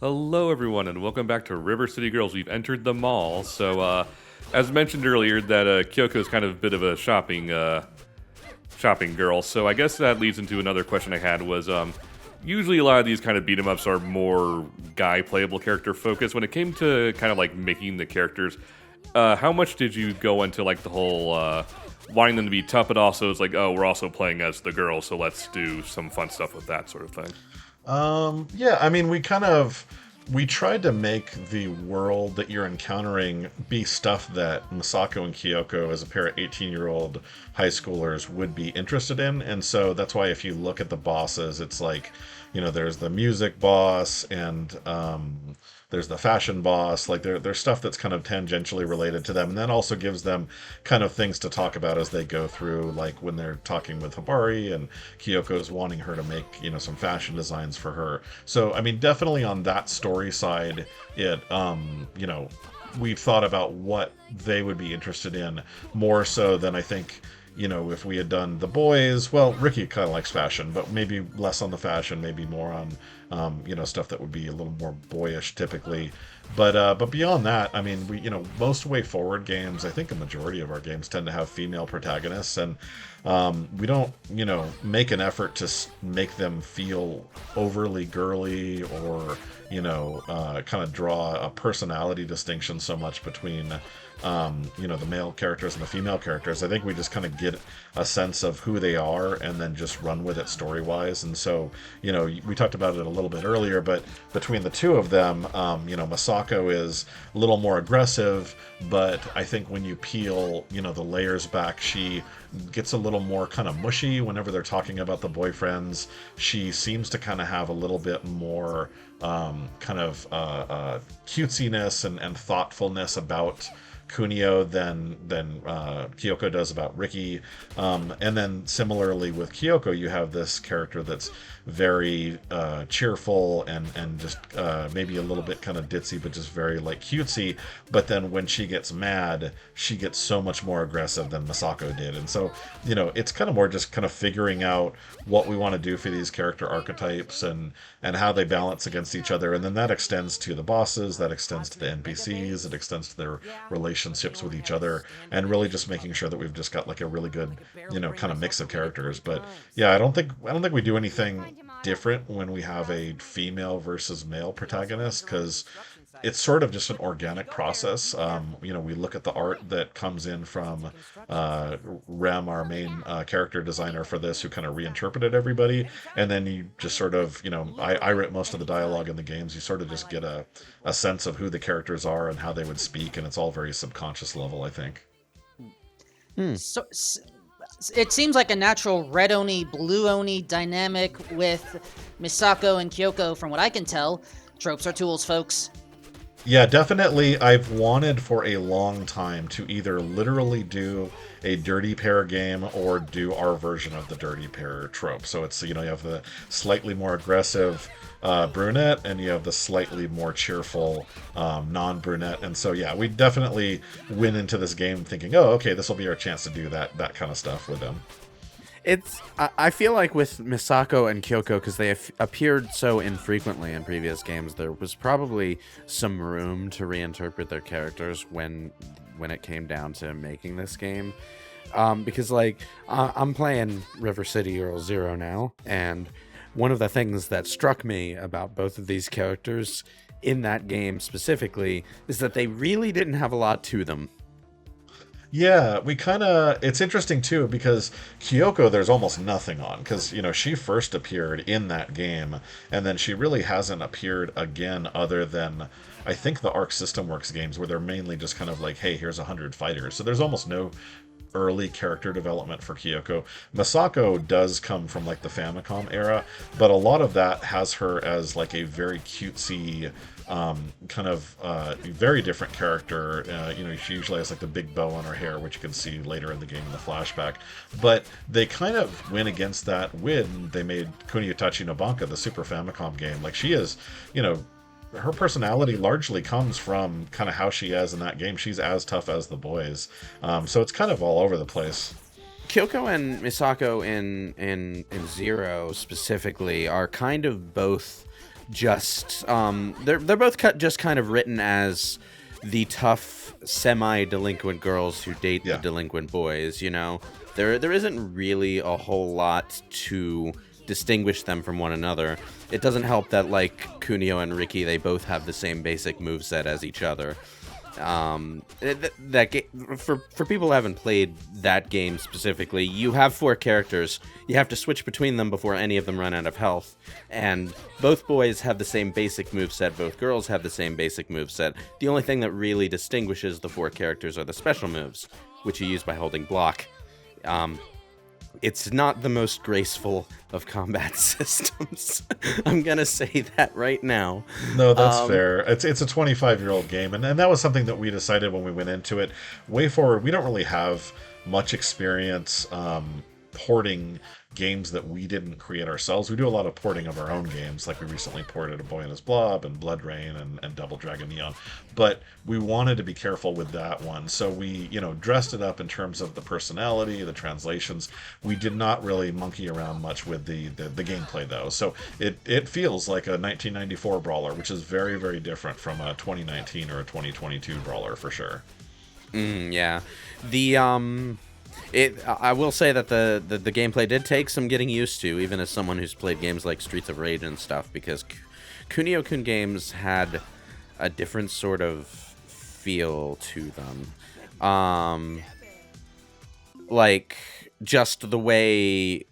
Hello, everyone, and welcome back to River City Girls. We've entered the mall. As mentioned earlier, that Kyoko is kind of a bit of a shopping girl. So I guess that leads into another question I had was, usually a lot of these kind of beat 'em ups are more guy playable character focused. When it came to kind of like making the characters, how much did you go into like the whole wanting them to be tough, but also it's like, oh, we're also playing as the girl, so let's do some fun stuff with that sort of thing. Yeah, I mean, we tried to make the world that you're encountering be stuff that Misako and Kyoko, as a pair of 18-year-old high schoolers, would be interested in. And so that's why if you look at the bosses, it's like, there's the music boss and there's the fashion boss. Like there's stuff that's kind of tangentially related to them, and that also gives them kind of things to talk about as they go through. Like when they're talking with Hibari and Kyoko's wanting her to make some fashion designs for her. So I mean, definitely on that story side, we've thought about what they would be interested in more so than I think. If we had done the boys, well, Ricky kind of likes fashion, but maybe less on the fashion, maybe more on, stuff that would be a little more boyish typically. But beyond that, I mean, most WayForward games, I think a majority of our games tend to have female protagonists, and we don't, make an effort to make them feel overly girly or, kind of draw a personality distinction so much between the male characters and the female characters. I think we just kind of get a sense of who they are and then just run with it story-wise. And so, we talked about it a little bit earlier, but between the two of them, Masako is a little more aggressive, but I think when you peel, the layers back, she gets a little more kind of mushy whenever they're talking about the boyfriends. She seems to kind of have a little bit more cutesiness and thoughtfulness about Kunio than Kyoko does about Ricky. And then similarly with Kyoko, you have this character that's very cheerful and just maybe a little bit kind of ditzy, but just very like cutesy. But then when she gets mad, she gets so much more aggressive than Masako did. And so, it's kind of more just kind of figuring out what we want to do for these character archetypes and how they balance against each other. And then that extends to the bosses, that extends to the NPCs, it extends to their relationships with each other, and really just making sure that we've just got like a really good, kind of mix of characters. But yeah, I don't think we do anything different when we have a female versus male protagonist, because it's sort of just an organic process. We look at the art that comes in from Rem, our main character designer for this, who kind of reinterpreted everybody, and then you just sort of, I wrote most of the dialogue in the games. You sort of just get a sense of who the characters are and how they would speak, and it's all very subconscious level, I think. So it seems like a natural red oni, blue oni dynamic with Misako and Kyoko, from what I can tell. Tropes are tools, folks. Yeah, definitely. I've wanted for a long time to either literally do a dirty pair game or do our version of the dirty pair trope. So it's, you have the slightly more aggressive brunette, and you have the slightly more cheerful non-brunette. And so, yeah, we definitely went into this game thinking, oh, okay, this will be our chance to do that kind of stuff with them. I feel like with Misako and Kyoko, because they appeared so infrequently in previous games, there was probably some room to reinterpret their characters when it came down to making this game. Because I'm playing River City Girl Zero now, and one of the things that struck me about both of these characters in that game specifically is that they really didn't have a lot to them. Yeah, it's interesting too, because Kyoko there's almost nothing on, because, she first appeared in that game, and then she really hasn't appeared again other than, I think, the Arc System Works games, where they're mainly just kind of like, hey, here's 100 fighters. So there's almost no early character development for Kyoko. Masako does come from like the Famicom era, but a lot of that has her as like a very cutesy, very different character. She usually has like the big bow on her hair, which you can see later in the game in the flashback. But they kind of went against that when they made Kunio-Tachi no Banka, the Super Famicom game. Like she is, her personality largely comes from kind of how she is in that game. She's as tough as the boys. So it's kind of all over the place. Kyoko and Misako in Zero specifically are kind of both just they're both just kind of written as the tough semi-delinquent girls who date the delinquent boys. There isn't really a whole lot to distinguish them from one another. It doesn't help that, like, Kunio and Ricky, they both have the same basic moveset as each other. For people who haven't played that game specifically, you have 4 characters. You have to switch between them before any of them run out of health. And both boys have the same basic moveset. Both girls have the same basic moveset. The only thing that really distinguishes the 4 characters are the special moves, which you use by holding block. It's not the most graceful of combat systems. I'm gonna say that right now. No, that's fair. It's a 25-year-old game, and that was something that we decided when we went into it. WayForward, we don't really have much experience porting games that we didn't create ourselves. We do a lot of porting of our own games, like we recently ported A Boy and His Blob and Blood Rain and Double Dragon Neon. But we wanted to be careful with that one, so we dressed it up in terms of the personality, the translations. We did not really monkey around much with the gameplay, though. So it feels like a 1994 brawler, which is very, very different from a 2019 or a 2022 brawler for sure. Yeah. I will say that the gameplay did take some getting used to, even as someone who's played games like Streets of Rage and stuff, because Kunio-kun games had a different sort of feel to them. Like, just the way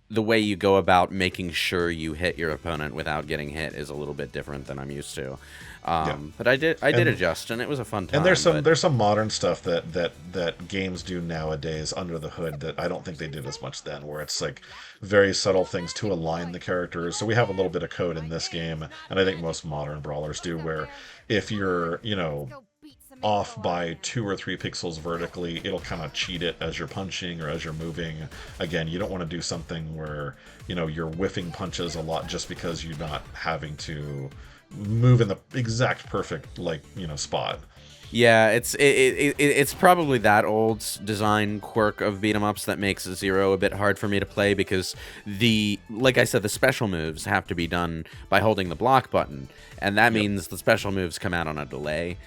you go about making sure you hit your opponent without getting hit is a little bit different than I'm used to. But I did adjust, and it was a fun time. And there's some modern stuff that games do nowadays under the hood that I don't think they did as much then, where it's like very subtle things to align the characters. So we have a little bit of code in this game, and I think most modern brawlers do, where if you're off by 2 or 3 pixels vertically, it'll kind of cheat it as you're punching or as you're moving. Again, you don't want to do something where you're whiffing punches a lot just because you're not having to move in the exact perfect spot. Yeah, it's probably that old design quirk of beat 'em ups that makes Zero a bit hard for me to play, because like I said, the special moves have to be done by holding the block button, and that means the special moves come out on a delay.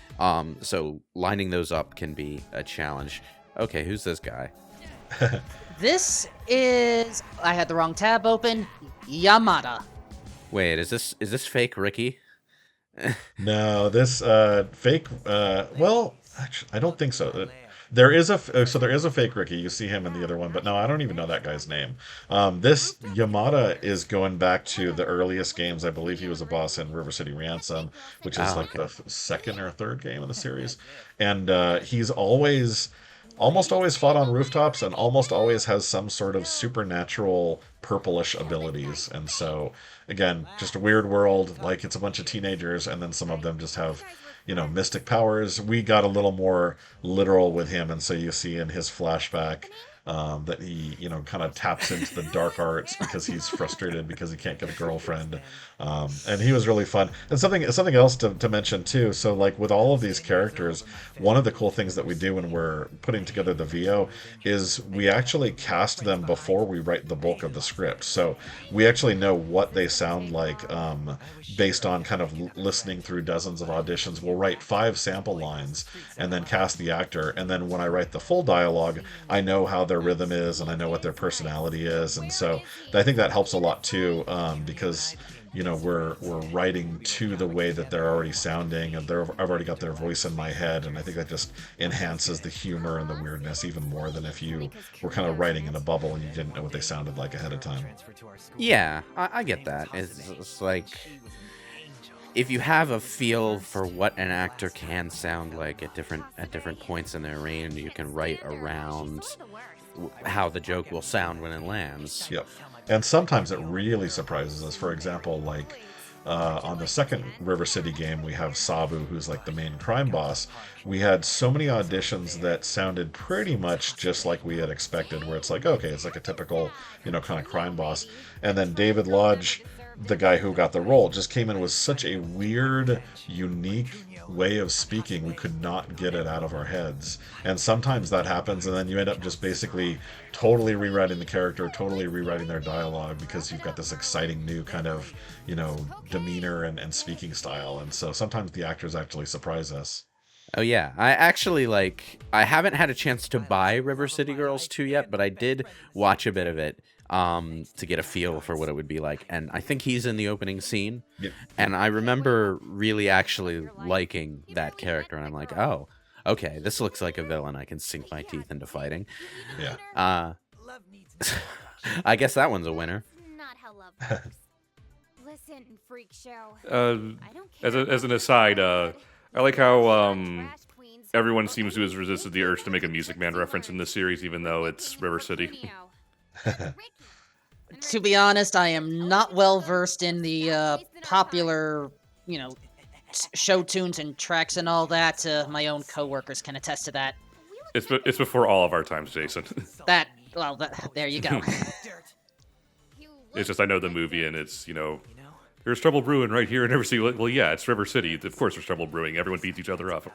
So lining those up can be a challenge. Okay, who's this guy? This is... I had the wrong tab open. Yamada. Wait, is this fake Ricky? No, this fake. Well, actually, I don't think so. There is a fake Ricky. You see him in the other one, but no, I don't even know that guy's name. This Yamada is going back to the earliest games. I believe he was a boss in River City Ransom, which is the second or third game in the series, and he's almost always fought on rooftops and almost always has some sort of supernatural purplish abilities. And so, again, just a weird world, like it's a bunch of teenagers, and then some of them just have, mystic powers. We got a little more literal with him, and so you see in his flashback that he, kind of taps into the dark arts because he's frustrated because he can't get a girlfriend. And he was really fun. And something else to mention too. So like with all of these characters, one of the cool things that we do when we're putting together the VO is we actually cast them before we write the bulk of the script. So we actually know what they sound like based on kind of listening through dozens of auditions. We'll write 5 sample lines and then cast the actor. And then when I write the full dialogue, I know how their rhythm is and I know what their personality is. And so I think that helps a lot too, because we're writing to the way that they're already sounding, and I've already got their voice in my head, and I think that just enhances the humor and the weirdness even more than if you were kind of writing in a bubble and you didn't know what they sounded like ahead of time. Yeah, I get that. It's like, if you have a feel for what an actor can sound like at different points in their range, you can write around how the joke will sound when it lands. Yep. And sometimes it really surprises us. For example, like on the second River City game, we have Sabu, who's like the main crime boss. We had so many auditions that sounded pretty much just like we had expected, where it's like, okay, it's like a typical, kind of crime boss. And then David Lodge the guy who got the role, just came in with such a weird, unique way of speaking. We could not get it out of our heads. And sometimes that happens, and then you end up just basically totally rewriting the character, totally rewriting their dialogue, because you've got this exciting new kind of, demeanor and speaking style. And so sometimes the actors actually surprise us. Oh yeah, I haven't had a chance to buy River City Girls 2 yet, but I did watch a bit of it to get a feel for what it would be like, and I think he's in the opening scene. Yep. And I remember really actually liking that character, and I'm like, oh, okay, this looks like a villain I can sink my teeth into fighting. Yeah. I guess that one's a winner. Not how love works. Listen, freak show. As an aside, I like how everyone seems to have resisted the urge to make a Music Man reference in this series, even though it's River City. To be honest, I am not well versed in the popular, show tunes and tracks and all that. My own coworkers can attest to that. It's before all of our times, Jason. There you go. It's just I know the movie, and it's there's trouble brewing right here in River City. Well, yeah, it's River City. Of course, there's trouble brewing. Everyone beats each other up.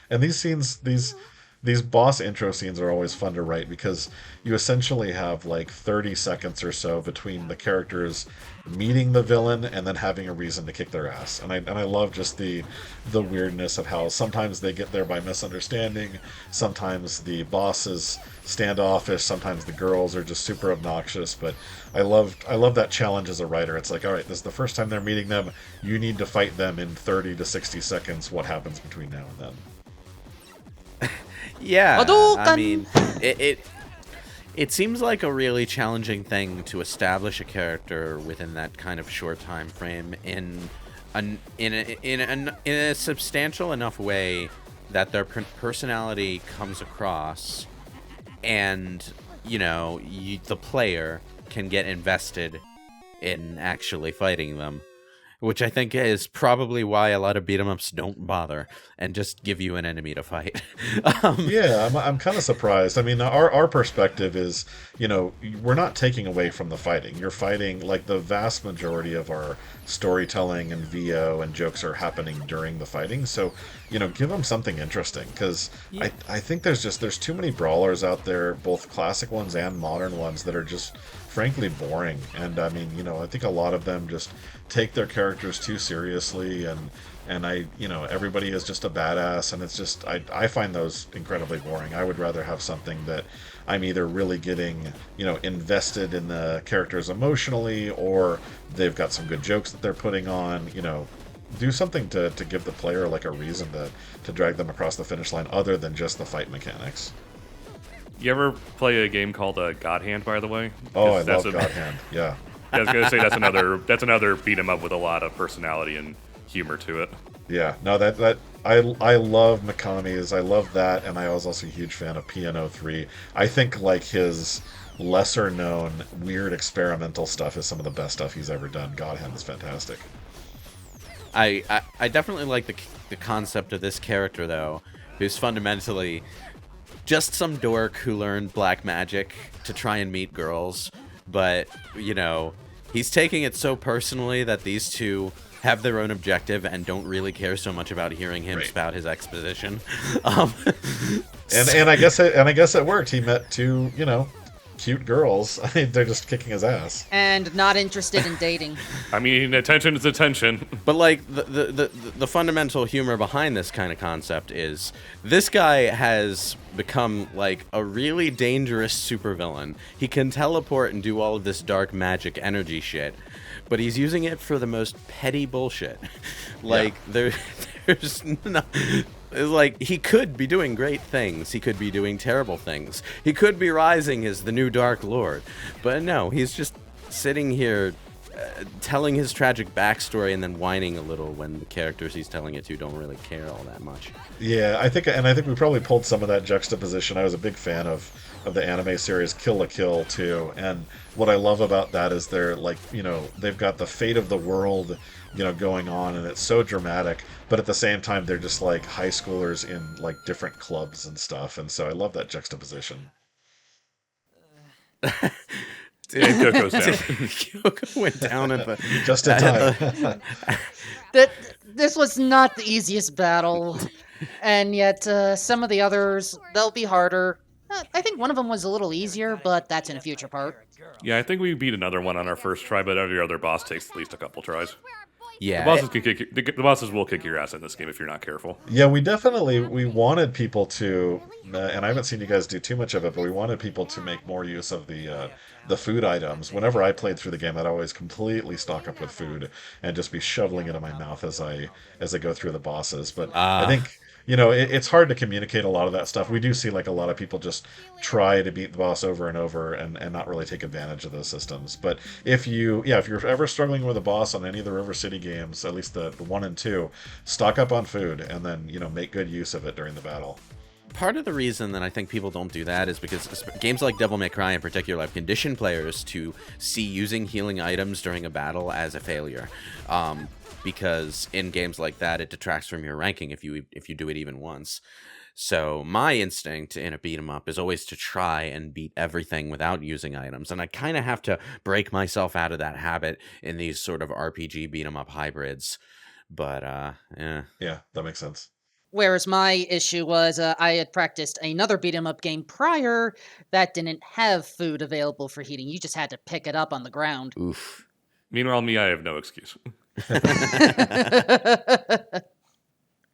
And these scenes, these boss intro scenes are always fun to write, because you essentially have like 30 seconds or so between the characters meeting the villain and then having a reason to kick their ass. And I love just the weirdness of how sometimes they get there by misunderstanding, sometimes the boss is standoffish, sometimes the girls are just super obnoxious. But I love that challenge as a writer. It's like, all right, this is the first time they're meeting them. You need to fight them in 30 to 60 seconds. What happens between now and then? Yeah, I mean, it seems like a really challenging thing to establish a character within that kind of short time frame in a substantial enough way that their personality comes across, and the player can get invested in actually fighting them. Which I think is probably why a lot of beat-em-ups don't bother and just give you an enemy to fight. Yeah, I'm kind of surprised. I mean, our perspective is, we're not taking away from the fighting. You're fighting, like, the vast majority of our storytelling and VO and jokes are happening during the fighting. So, give them something interesting, because yeah. I think there's too many brawlers out there, both classic ones and modern ones, that are just frankly boring. And I mean, I think a lot of them just take their characters too seriously, and everybody is just a badass, and it's just I find those incredibly boring. I would rather have something that I'm either really getting invested in the characters emotionally, or they've got some good jokes that they're putting on. Do something to give the player like a reason to drag them across the finish line, other than just the fight mechanics. You ever play a game called God Hand, by the way? Oh, I love God Hand. Yeah. I was gonna say that's another beat 'em up with a lot of personality and humor to it. Yeah. No, that I love Mikami's. I love that, and I was also a huge fan of Piano 3. I think like his lesser known weird experimental stuff is some of the best stuff he's ever done. God Hand is fantastic. I definitely like the concept of this character, though, who's fundamentally just some dork who learned black magic to try and meet girls, but he's taking it so personally that these two have their own objective and don't really care so much about hearing him spout his exposition. And I guess it worked. He met two cute girls. I mean, they're just kicking his ass. And not interested in dating. I mean, attention is attention. But like the fundamental humor behind this kind of concept is this guy has become like a really dangerous supervillain. He can teleport and do all of this dark magic energy shit, but he's using it for the most petty bullshit. Like there's no. Like, he could be doing great things. He could be doing terrible things. He could be rising as the new Dark Lord. But no, he's just sitting here telling his tragic backstory and then whining a little when the characters he's telling it to don't really care all that much. Yeah, I think we probably pulled some of that juxtaposition. I was a big fan of the anime series Kill la Kill too, and what I love about that is they're like, they've got the fate of the world going on, and it's so dramatic, but at the same time they're just like high schoolers in like different clubs and stuff, and so I love that juxtaposition. And Kyoko's down. Kyoko went down at the Just in time. This was not the easiest battle, and yet some of the others, they'll be harder. I think one of them was a little easier, but that's in a future part. Yeah, I think we beat another one on our first try, but every other boss takes at least a couple tries. Yeah, The bosses will kick your ass in this game if you're not careful. Yeah, we wanted people to, and I haven't seen you guys do too much of it, but we wanted people to make more use of the food items. Whenever I played through the game, I'd always completely stock up with food and just be shoveling it in my mouth as I go through the bosses. But I think it's hard to communicate a lot of that stuff. We do see like a lot of people just try to beat the boss over and over and not really take advantage of those systems. But if you're ever struggling with a boss on any of the River City games, at least the 1 and 2, stock up on food and then make good use of it during the battle. Part of the reason that I think people don't do that is because games like Devil May Cry in particular have conditioned players to see using healing items during a battle as a failure. Because in games like that, it detracts from your ranking if you do it even once. So my instinct in a beat 'em up is always to try and beat everything without using items, and I kind of have to break myself out of that habit in these sort of RPG beat 'em up hybrids. But yeah, that makes sense. Whereas my issue was I had practiced another beat 'em up game prior that didn't have food available for heating. You just had to pick it up on the ground. Oof. Meanwhile, me, I have no excuse.